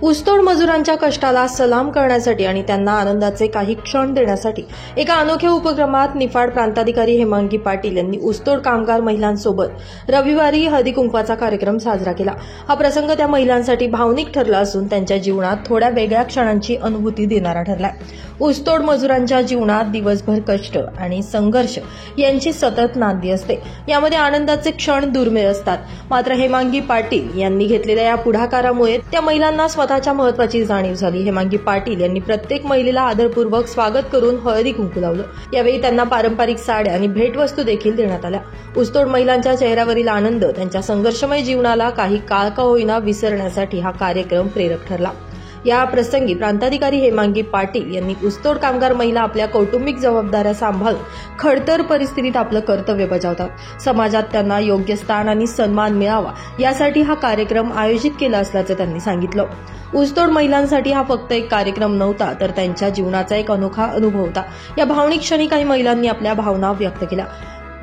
ऊसतोड मजुरांच्या कष्टाला सलाम करण्यासाठी आणि त्यांना आनंदाचे काही क्षण देण्यासाठी एका अनोख्या उपक्रमात निफाड प्रांताधिकारी हेमांगी पाटील यांनी ऊसतोड कामगार महिलांसोबत रविवारी हळदी कुंकवाचा कार्यक्रम साजरा केला। हा प्रसंग त्या महिलांसाठी भावनिक ठरला असून त्यांच्या जीवनात थोड्या वेगळ्या क्षणांची अनुभूती देणारा ठरलाय। ऊसतोड मजुरांच्या जीवनात दिवसभर कष्ट आणि संघर्ष यांची सतत नांदी असते। यामध्ये आनंदाचे क्षण दुर्मिळ असतात। मात्र हेमांगी पाटील यांनी घेतलेल्या या पुढाकारामुळे त्या महिलांना स्वतःच्या महत्त्वाची जाणीव झाली। हेमांगी पाटील यांनी प्रत्येक महिलेला आदरपूर्वक स्वागत करून हळदी कुंकू लावलं। यावेळी त्यांना पारंपरिक साड्या आणि भेटवस्तू देखील देण्यात आल्या। ऊसतोड महिलांच्या चेहऱ्यावरील आनंद त्यांच्या संघर्षमय जीवनाला काही काळ का होईना विसरण्यासाठी हा कार्यक्रम प्रेरक ठरला। या प्रसंगी प्रांताधिकारी हेमांगी पाटील यांनी ऊसतोड कामगार महिला आपल्या कौटुंबिक जबाबदाऱ्या सांभाळून खडतर परिस्थितीत आपलं कर्तव्य बजावतात। समाजात त्यांना योग्य स्थान आणि सन्मान मिळावा यासाठी हा कार्यक्रम आयोजित केला असल्याचं त्यांनी सांगितलं। ऊसतोड महिलांसाठी हा फक्त एक कार्यक्रम नव्हता, तर त्यांच्या जीवनाचा एक अनोखा अनुभव होता। या भावनिक क्षणी काही महिलांनी आपल्या भावना व्यक्त केल्या।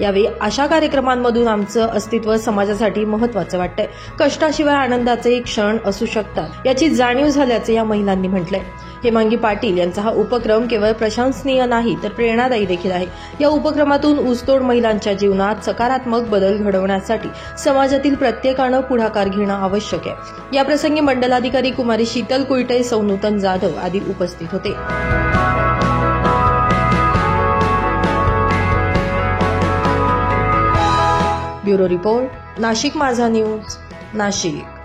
यावेळी अशा कार्यक्रमांमधून आमचं अस्तित्व समाजासाठी महत्त्वाचं वाटतंय। कष्टाशिवाय आनंदाचे क्षण असू शकतात याची जाणीव झाल्याचे या महिलांनी म्हटलंय। हेमांगी पाटील यांचा हा उपक्रम केवळ प्रशंसनीय नाही तर प्रेरणादायी देखील आहे। या उपक्रमातून ऊसतोड महिलांच्या जीवनात सकारात्मक बदल घडवण्यासाठी समाजातील प्रत्येकानं पुढाकार घेणं आवश्यक आहे। या प्रसंगी मंडलाधिकारी कुमारी शीतल कुलटे, सौ नूतन जाधव आदी उपस्थित होते। ब्युरो रिपोर्ट, नाशिक माझा न्यूज, नाशिक।